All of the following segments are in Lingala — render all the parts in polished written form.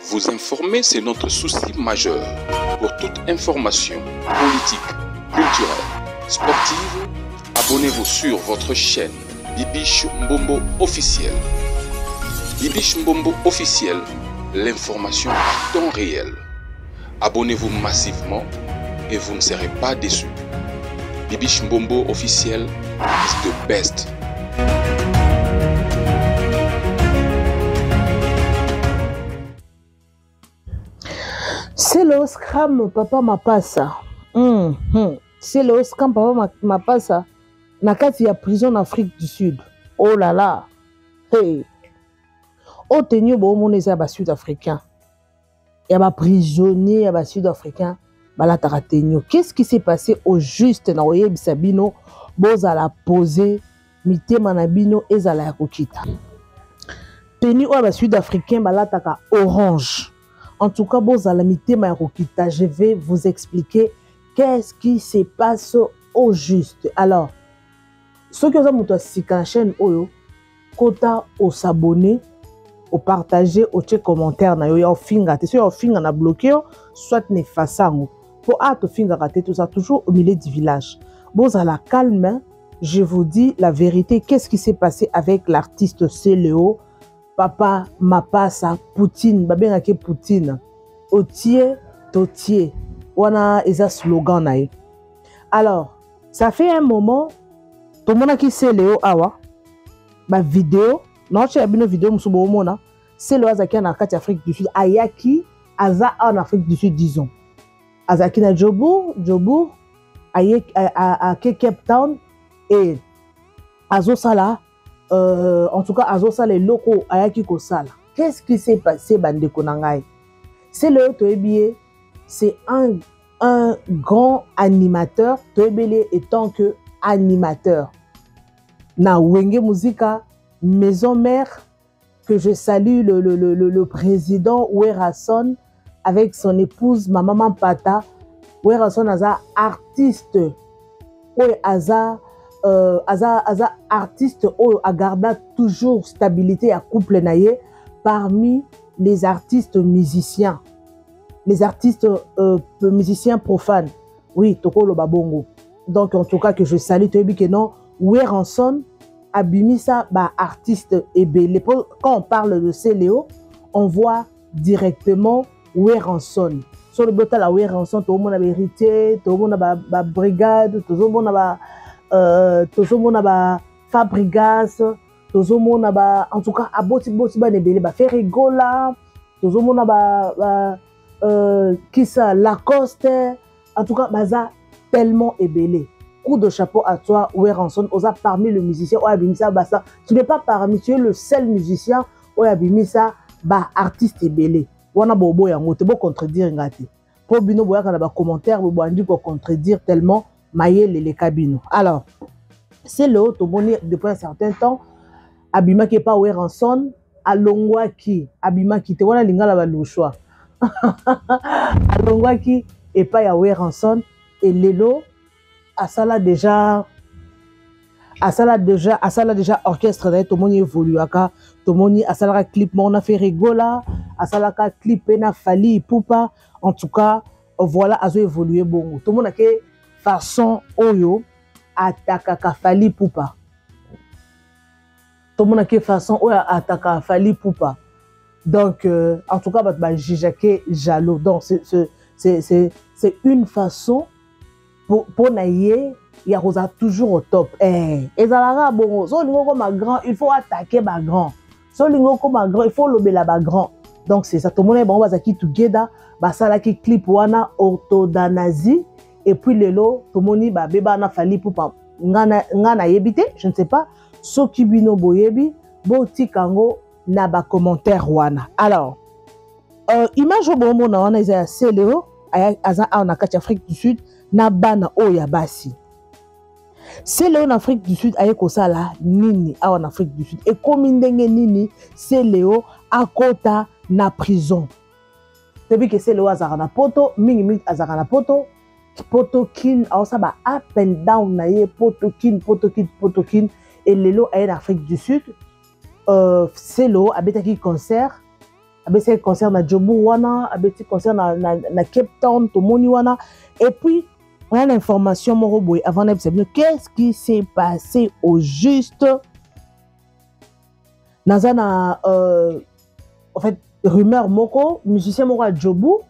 Vous informer, c'est notre souci majeur. Pour toute information politique, culturelle, sportive, abonnez-vous sur votre chaîne Bibiche Mbombo officiel. Bibiche Mbombo officiel, l'information en temps réel. Abonnez-vous massivement et vous ne serez pas déçus. Bibiche Mbombo officiel is the best. C'est le scram papa mapasa. C'est le scram papa mapasa. Nakati ya prison en Afrique du Sud. Oh là là. Hey. Oh tenu bo mon eza ba sud-africain. Ya ba prisonnier ya ba sud-africain. Bala taratenyo. Qu'est-ce qui s'est passé au juste na oyebi sabino boza la poser mitema na bino ezala ya kokita. Tenu o ba sud-africain bala taka orange. En tout cas, bon, je vais vous expliquer qu'est-ce qui se passe au juste. Alors, ceux qui ont sur la chaîne, kota au s'abonner, au partager, au check commentaire, na yo finger, si yo finger na bloqué, soit ne façon. Pour te finger raté tout ça toujours au milieu du village. Bon, à la calme, je vous dis la vérité. Qu'est-ce qui s'est passé avec l'artiste Céléo? Papa mapasa Poutine babengaki Poutine otie totie wana eza slogan na ye. Alors ça fait un moment tout le monde qui sait Léo awa ba vidéo non chez bino vidéo musubo mona c'est le azaki na kati Afrique du Sud ayaki aza en Afrique du Sud disons azaki na Jobour ayek à Cape Town et azo sala en tout cas, Azosa les locaux ayaki kosala. Qu'est-ce qui s'est passé, bande konangai? C'est le Toebié, c'est un grand animateur. Toebele étant que animateur. Na Wenge Musica, maison mère, que je salue le président Werason avec son épouse, ma maman Pata. Werason aza artiste. Ouais, aza artiste a gardé toujours stabilité à couple naïe parmi les artistes musiciens. Les artistes musiciens profanes. Oui, Toko lo babongo. Donc en tout cas que je salue Tobi que non, Werason abimisa ba artiste et belé. Quand on parle de Céléo, on voit directement Werason. Sur le botal à Werason, tout le monde a hérité, tout le monde a ba brigade, tout le monde a tozomona ba Fabrigas, tozomona ba en tout cas aboti ba nebele ba Ferrigola, tozomona ba kisa Lacoste, en tout cas baza tellement ébélé. Coup de chapeau à toi Werason, oza parmi les musiciens o abimisa basa. Tu n'es pas parmi, tu es le seul musicien o abimisa ba artiste ébélé. Wana bobo yango te bo contredire ngati. Po bino boya kana ba commentaire bo andi ko contredire tellement Maïe les cabines. Alors, c'est le haut depuis un certain temps. Abima qui est pas Werason, Alongwa qui Abima qui te voilà lingala ba le choix. Alongwa qui est pas ya Werason et Lelo asala déjà orchestre d'ailleurs tout le monde évolue aka tout le monde asala clip on a fait rigola asala ka clip na Fali Poupa en tout cas voilà azo évoluer bon tout le monde a que façon oyo ataka Fali Poupa. Tout le monde a que façon oyo ataka Fali Poupa. Donc en tout cas bah jijake jaloux. Donc c'est une façon pour naïe ya rosa toujours au top. Et ezalaka bon so lingo comme grand, il faut attaquer ba grand. So lingo comme grand, il faut lober la ba grand. Donc c'est ça tout le monde est bon bazaki together ba sala ki clip wana orthodanasie. Et puis lelo tout le monde ba beba na Fali Poupa ngana yebite je ne sais pas so kibino boyebi bo tikango na ba commentaire wana. Alors image au bon na wana isa Céléo aza na kati Afrique du Sud na bana oya basi. Céléo en Afrique du Sud aye kosala nini en Afrique du Sud et comme ndenge nini Céléo akota na prison. Depuis que Céléo azara na poto mingi azara na poto kin aosa ba up and down na ye poto kin et lelo aye en Afrique du Sud Céléo abetaki concert abeti concert na Joburg wana, abeti concert na Cape Town, Tomoni wana. Et puis, on a l'information moroboy avant d'être qu'est-ce qui s'est passé au juste Nazana en fait rumeur moko musicien moko à Joburg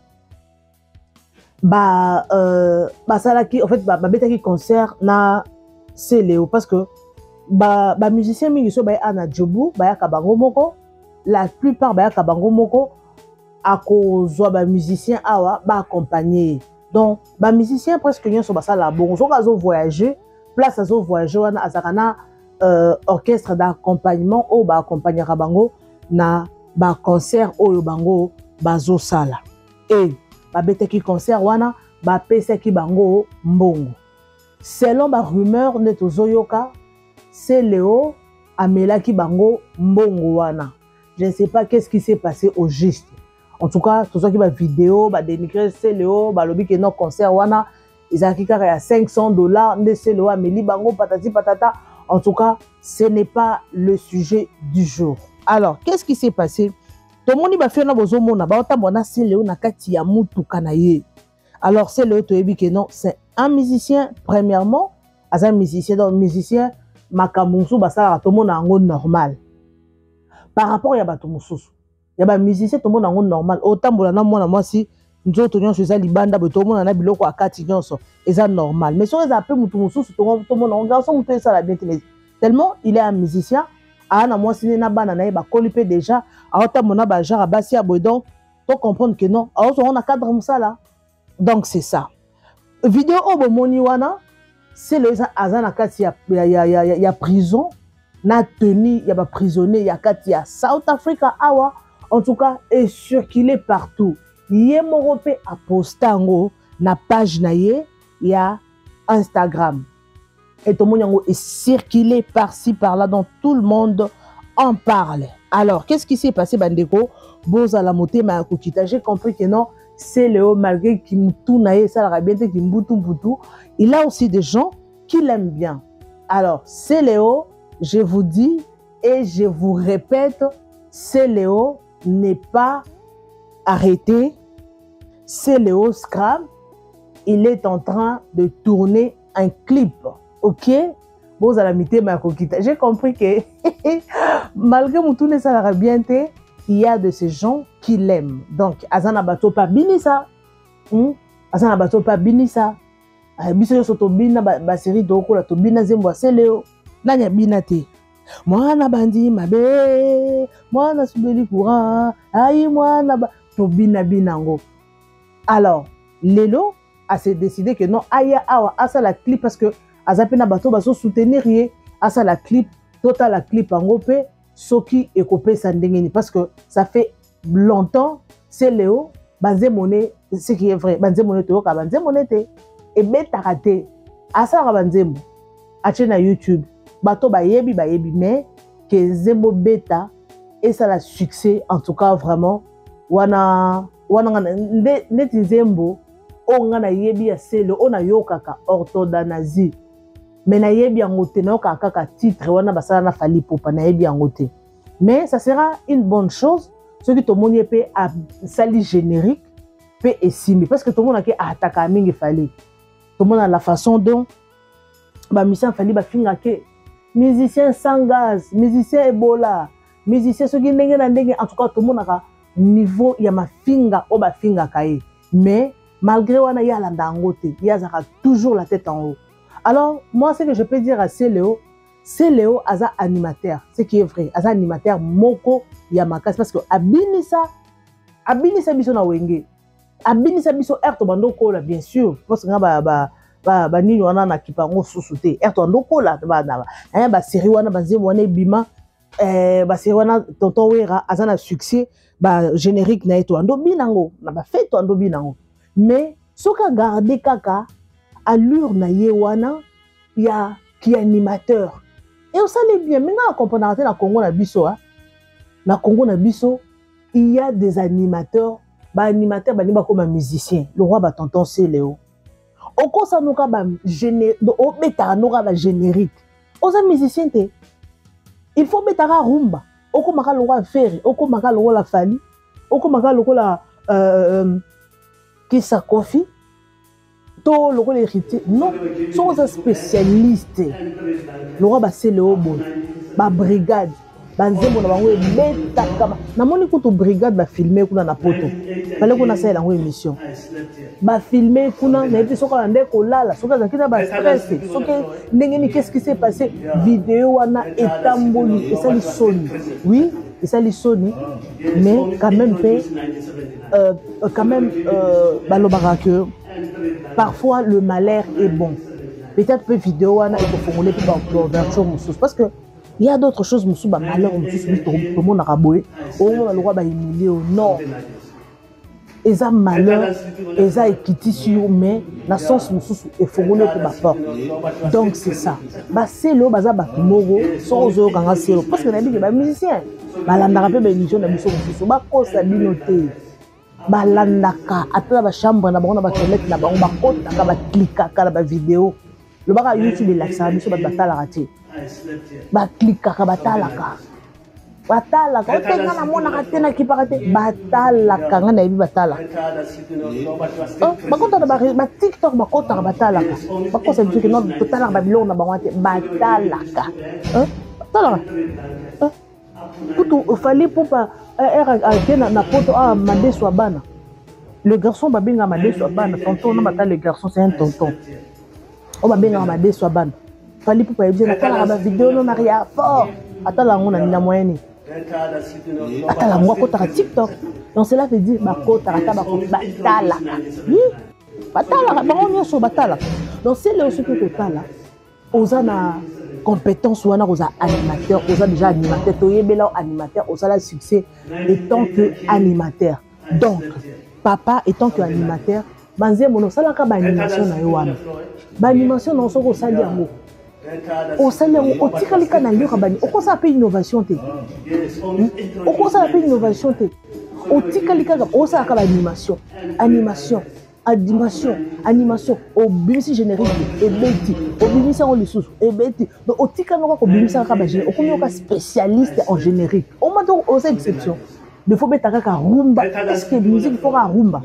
ça qui en fait beta qui concert na c'est Léo parce que musicien mingi so ba na Joburg ba ya kabango moko la plupart ba ya kabango moko a kozwa ba musicien awa ba accompagner donc ba musicien presque nyonso ba sala bon so kazo voyager place azo voyager wana azakana orchestre d'accompagnement o ba accompagner bango na ba concert oyo bango bazo sala et ba beteki concert wana ba peseki bango mbongo selon ba rumeur ne tozoyoka c'est Léo amelaki bango mbongo wana. Je ne sais pas qu'est-ce qui s'est passé au juste. En tout cas, tout ça qui va vidéo, va dénigrer c'est Léo, va lobby que non concert wana, ils ont qui à $500, ne c'est Léo ameli bango patati patata. En tout cas, ce n'est pas le sujet du jour. Alors, qu'est-ce qui s'est passé? Tout le monde va faire na bozo mona, ba otamona c'est Léo na kati ya mutu kanaye. Alors, c'est Léo toyebi que non, c'est un musicien premièrement, un musicien donc musicien makamusu basala tout le monde en normal par rapport à bato mususu ya ba musicien tout le monde en normal otambola na mwana mwasi nzoto nyonso eza libanda bo tout le monde na biloko akati nyonso eza normal mais so eza peu mutu mususu tout le monde en garçon mutu esa la bien tellement il est un musicien ana mwasi na bana na ba kolipe déjà otamona ba genre basi ya bodon to comprendre que non on a cadre musala donc c'est ça vidéo obo moni wana c'est le azana kati ya prison na tenu ya ba prisonnier ya kati ya South Africa awa en tout cas est circulé partout ye morope a postango na page na ye ya Instagram et tout le monde est circulé par-ci par-là donc tout le monde en parle. Alors qu'est-ce qui s'est passé bandeko boza la moté ma kokita j'ai compris que non c'est Léo malgré qu'il me tourne ça la bien qui mbutu il a aussi des gens qui l'aiment bien. Alors c'est Léo, je vous dis et je vous répète, c'est Léo n'est pas arrêté. C'est Léo Scram, il est en train de tourner un clip. OK? Bon, à la mité ma coquita. J'ai compris que malgré mon tourné ça la bien il y a de ces gens qui l'aiment. Donc, Azana Bato pas bini ça. Azana Bato pas bini ça. Biso soto bina ba série doko la to bina zembo c'est Léo. Nanya bina te. Mwana bandi mabe. Mwana subeli courant. Aïe mwana ba to bina binango. Alors, Lélo a s'est décidé que non aya awa asa la clip parce que azapena bato baso soutenir ye asa la clip total la clip en pe soki ekopé sandengeni parce que ça fait longtemps c'est Léo banze monnaie ce qui est vrai banze monnaie to ka banze monnaie te et beta raté asa ka banze mo ache na YouTube bato bayebi mais que zembo beta et ça la succès en tout cas vraiment wana neti zembo onga na yebi ya selo ona yokaka orthodonasie mais na yebi yango te na kaka titre wana basala na fali popa na yebi yango te mais ça sera une bonne chose ce qui to moni pe a sali générique pe esimi parce que tout le monde a attaqué mingi fali tout le monde a la façon dont ba musicien fali ba finga ke musicien sans gaz musicien Ebola musicien ce qui ndenge na ndenge en tout cas tout le monde a niveau ya mafinga o ba finga kaye mais malgré wana ya la ndangote ya zaka toujours la tête en haut. Alors moi ce que je peux dire à c'est Léo aza animateur ce qui est vrai aza animateur moko ya makasi parce que abinisa biso na wenge abinisa biso erto bandoko la bien sûr parce que ba nini wana na kipango susute erto bandoko la ba série wana banze wana bima ba série wana tonton wera aza na succès ba générique na eto ando binango na ba feto ando binango mais ce qu'a gardé kaka allure na yewana ya qui animateur et on s'en est bien maintenant comprendre na Congo na biso na Congo na biso il y a des animateurs animateurs ba comme musicien le roi ba tonton c'est Léo au ko ça noka ba au beta noka ba générique aux musiciens il faut mettre rumba au ko maka le roi faire au ko maka le roi la fali okomaka lokola Kisa Kofi to lokola héritier non sont un spécialiste le roi basele obo ba brigade banzembo na bango ebetaka namoni kutu brigade ba filmer kuna na poto bale kuna sala ngo émission ba filmer kuna na ete soka ndé kolala soka zakina ba stress soka ndenge qu'est-ce qui s'est passé vidéo wana etamboli esali soni oui esali soni mais quand même balobaka que parfois le malheur est bon peut-être que vidéo wana il faut formuler pour version parce que il y a d'autres choses, monsieur, malheur, monsieur, tout le monde a raboué. Au moins, le roi va humilier au nord. Ils ont malheur, ils ont équité sur, mais la sens, monsieur, il faut rouler pour ma porte. Donc, c'est ça. C'est le bazar, moro, sans aux autres, parce que les musiciens, la rappelle les émissions de monsieur, monsieur, ça binoté. Balandaka, après la chambre, la toilette, la côte, la clica, la vidéo. Le bar YouTube, il a ça, monsieur, la raté. Baklikaka batalaka otenga na mona katena kiparate batalaka nga na yebi batalaka bakota na ba TikTok bakota batalaka bakosa biso ke no totalaka ba biloko na bango te batalaka kutu fallait pour pas na poto madeso bana le garçon babenga madeso bana tonton na batala le garçon c'est un tonton o babenga madeso bana fallait pour pas dire la vidéo non rien fort attends la on a ni la moyenne attends la moi côté TikTok donc cela veut dire ba côté ta ba batala oui batala ba on est sur batala donc c'est là aussi que total oza na compétence ou na oza animateur oza déjà animateur to yebela animateur oza la succès étant que animateur donc papa étant que animateur banze mono sala ka ba animation na yo wana ba animation na soko sali yango au salaire au tikalika na ndio kabani au ça appelle innovation te au ça appelle innovation te au tikalika au ça akaba animation au bimisi générique et beti au bimisi en ressources et beti donc au tikalika ko bimisi akaba générique au comme ka spécialiste en générique au moins aux exceptions il faut mettre ka rumba est-ce que musique faut ka rumba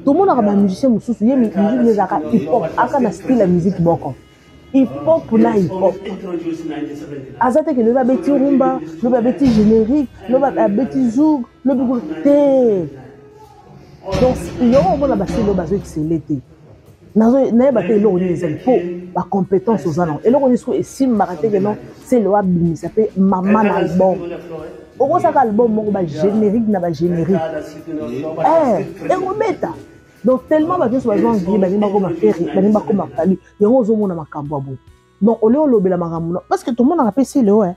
tout le monde a un musicien mususu ye musique les aka hip hop aka na style la musique boko hip hop na hip hop azate que le ba beti rumba le ba beti générique le ba beti zouk le te donc yo on a basé le bazo excellenté nazo na ba te lo ni les po ba compétence aux allant et lo on est sim maraté que non c'est le abimi ça fait maman album au ça album mon ba générique na ba générique et remeta donc tellement ba tous bazon ngi ba nimba ko ma ferry ba nimba ko ma fali yango zo mona makambo abo donc ole o lobela makambo parce que tout le monde a rappelé c'est le ouais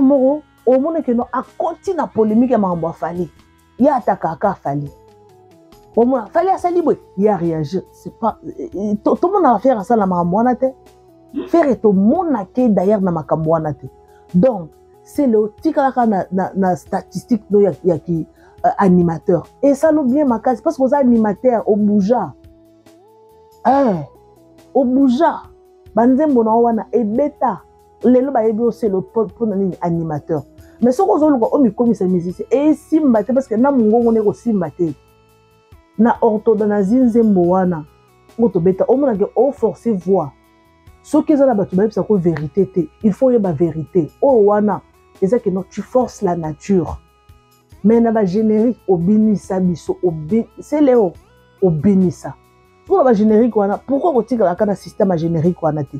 moro au monde que non a continue polémique makambo afali ya atakaka afali au moins fallait asali boy il a réagi c'est pas tout le monde a faire ça la makambo wana te faire tout monde a que d'ailleurs na makambo wana te donc c'est le tikala na statistique do ya ki animateur et ça nous bien ma case parce que aux animateurs au bouja banzembo na wana e beta lelo ba yebi c'est le pour nani animateur mais ce qu'on zoluka o mi komisa musicien et simba te parce que na mungongo ne ko simba te na orthodonasie nzembo wana ngoto beta o mona ke o forcer voix ce qui est là ba tu ba ça ko vérité te il faut y ba vérité o wana c'est que non tu forces la nature. Mais na ba générique au binisa biso au c'est léo au binisa pour la générique wana pourquoi on tire la kana système générique wana te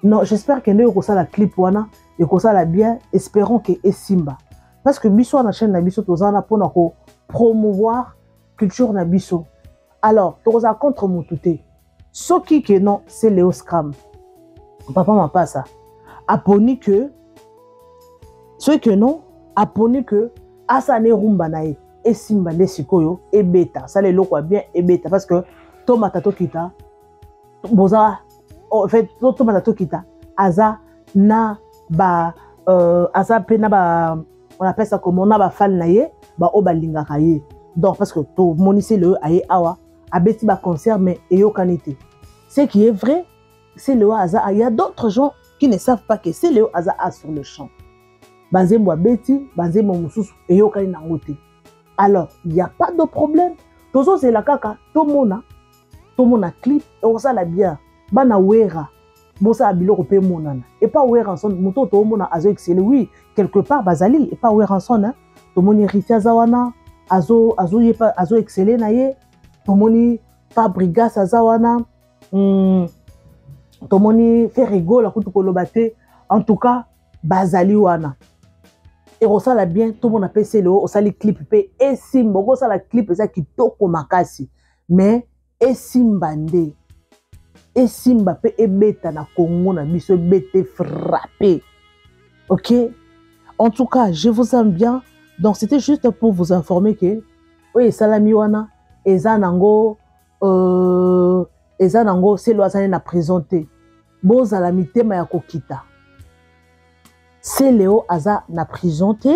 non j'espère que nous ça la clip wana et que ça la bien espérons que esimba parce que biso na chaîne na biso tozana pona ko promouvoir culture na biso alors toza contre mutute ce qui que non c'est Léo Scram papa m'a pas ça apponi que ce que non apponi que asane rumba nae et simba de sikoyo et beta ça les loko bien et beta parce que tomata tokita boza en fait tomata tokita aza na ba aza pena ba on appelle ça comme on a ba fan nae ba o balinga kaye donc parce que to monissé le aye awa abeti ba concert mais eyo kanité ce qui est vrai c'est le hasard il y a d'autres gens qui ne savent pas que c'est le hasard sur le champ banzembo abeti banzembo mususu eyokani na ngote Alors, il n'y a pas de problème. Tozo c'est la kaka, tout le monde a clip, et on la bien. Bana wera, bosa abilo pe monana. Et pas wera en son, moto tout le monde a excellé. Oui, quelque part, bazali, et pas wera en son, hein. Tout le monde hérité à zawana, azo excellé naye, tout le monde fabriga sa zawana, tout le monde fait rigolo, la kutu kolobate. En tout cas, bazali wana. Et on la bien, tout le monde a passé le haut, on sali clip, et simba, on la clip, ça qui toko makasi. Mais, et simbande, et simba, pe e beta na Congo, na biso bete frappé. Ok? En tout cas, je vous aime bien. Donc, c'était juste pour vous informer que, oui, salami wana, ezanango, c'est l'oiseau na présenté. Bon, salami tema ya kokita. C'est Léo Aza na présenté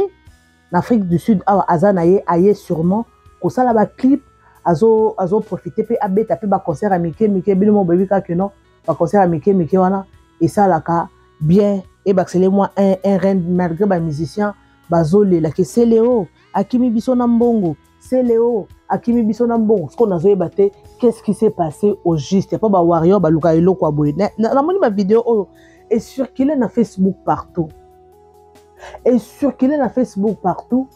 en Afrique du Sud Aza na ye aye sûrement ko sala ba clip azo profiter pe abeta pe ba concert à Mike bilimo baby ka que non ba concert à Mike wana et ça la ka bien et ba c'est moi un reine malgré ba musicien bazole la que c'est Léo akimi biso na mbongo c'est Léo akimi biso na mbongo ce qu'on a zoé baté qu'est-ce qui s'est passé au juste pas ba warrior ba luka elo kwa boy na moni ma vidéo est circulé na Facebook partout. Et circuler na Facebook partout,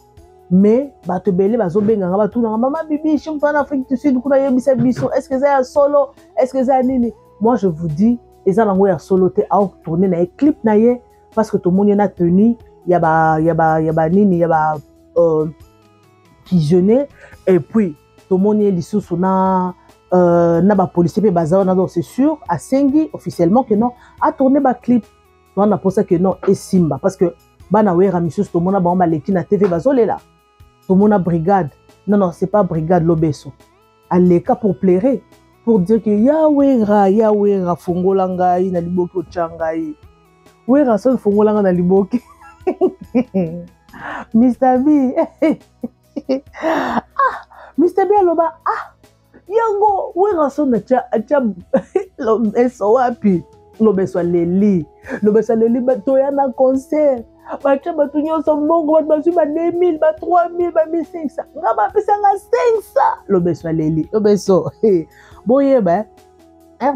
mais bato belé bazo benga ba tout na maman bibi je suis en Afrique du Sud kuna yebisa biso est-ce que ça solo est-ce que ça nini moi je vous dis eza nango ya solo te a tourner na clip na ye parce que tout le monde na tenu ya ba nini ya ba pigeonner et puis tout le monde est lisusu na ba policier pe baza na donc c'est sûr à Sengi officiellement que non a tourner ba clip on a pensé que non et simba parce que bana wera misus to mona ba leki na TV bazolela to mona brigade non c'est pas brigade Lobeso aleka pour plaire pour dire que ya wera fongola ngai na liboki ochangai wera so fongola ngai na liboki Mr. B Mr. B aloba yango wera so na cha Lobeso wapi Lobeso leli bato ya na concert bacha bato nyonso mbongo bato bazwi ba 2000 ba 3000 ba 1500 nga bapesanga 500 Lobeso leli Lobeso boyeba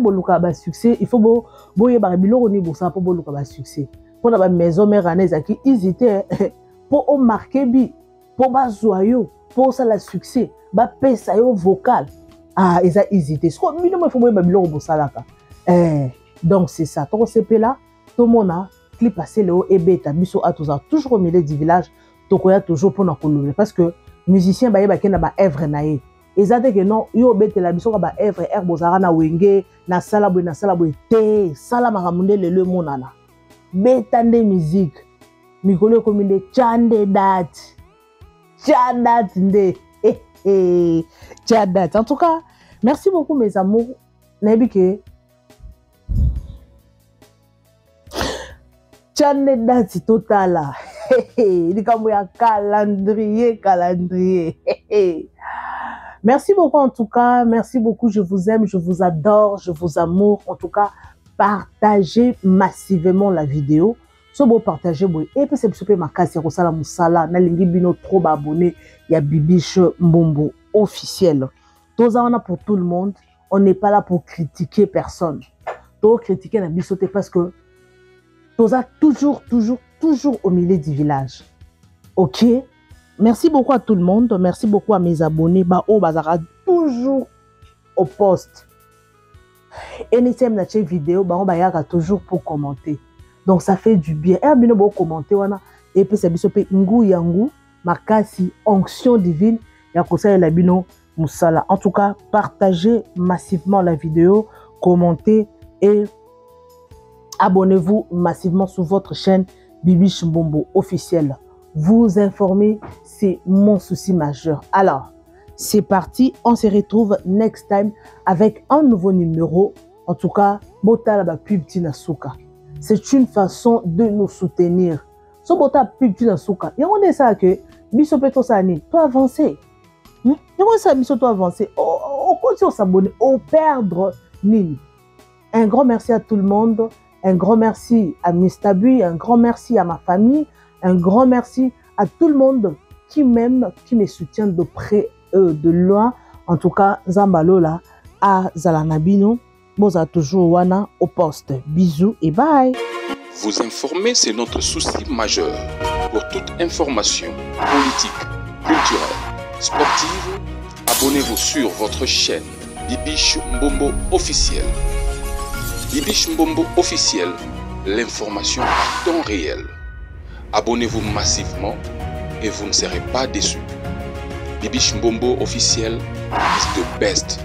boluka ba succès il faut boyeba biloko ni bosa po boluka ba succès pona ba maison mère aneza ki hésité po o marquer bi po bazwa yo po ça la succès ba pesa yo vocal eza hésité so bino mo faut boyeba biloko bosalaka donc c'est ça ton CP là tout le monde a clip passé le haut et bêta biso a toujours au milieu du village tokoya toujours pour na kolole parce que musicien ba yeba kena ba œuvre nae ezate que non yo bêta la biso ba œuvre bozara na wenge na sala boy te sala makamunde le monana bêta de musique mikolo comme de chande date nde date en tout cas merci beaucoup mes amours nabike chane date totala likambo ya calendrier merci beaucoup en tout cas merci beaucoup je vous aime je vous adore je vous amour en tout cas partagez massivement la vidéo so bo partager boy et puis c'est super makasi ko sala musala na lingi bino trop abonné ya Bibiche Mbombo officiel tozana pour tout le monde on n'est pas là pour critiquer personne to critiquer na biso te parce que toza toujours au milieu du village. Ok? Merci beaucoup à tout le monde. Merci beaucoup à mes abonnés. Bazara toujours au poste. Et n'essayez pas de vidéo. Bayaka toujours pour commenter. Donc ça fait du bien. Et bien bon commenter wana. Et puis c'est biso pe ngu yangu makasi onction divine. Ya kosa la bino musala. En tout cas, partagez massivement la vidéo, commentez et abonnez-vous massivement sur votre chaîne Bibiche Mbombo officiel. Vous informer, c'est mon souci majeur. Alors, c'est parti. On se retrouve next time avec un nouveau numéro. En tout cas, bota la pub tina souka. C'est une façon de nous soutenir. So bota pub tina souka. Et on est ça que biso peto sani, toi avancer. Et on ça biso toi avancer. On continue s'abonner, on perdre nini. Un grand merci à tout le monde. Un grand merci à Mr. B, un grand merci à ma famille, un grand merci à tout le monde qui m'aime, qui me soutient de près, de loin. En tout cas, Zambalola à Zalanabino. Boza toujours wana au poste. Bisous et bye. Vous informer, c'est notre souci majeur. Pour toute information politique, culturelle, sportive, abonnez-vous sur votre chaîne Bibiche Mbombo officiel. Bibiche Mbombo officiel, l'information à temps réel. Abonnez-vous massivement et vous ne serez pas déçus. Bibiche Mbombo officiel is the best.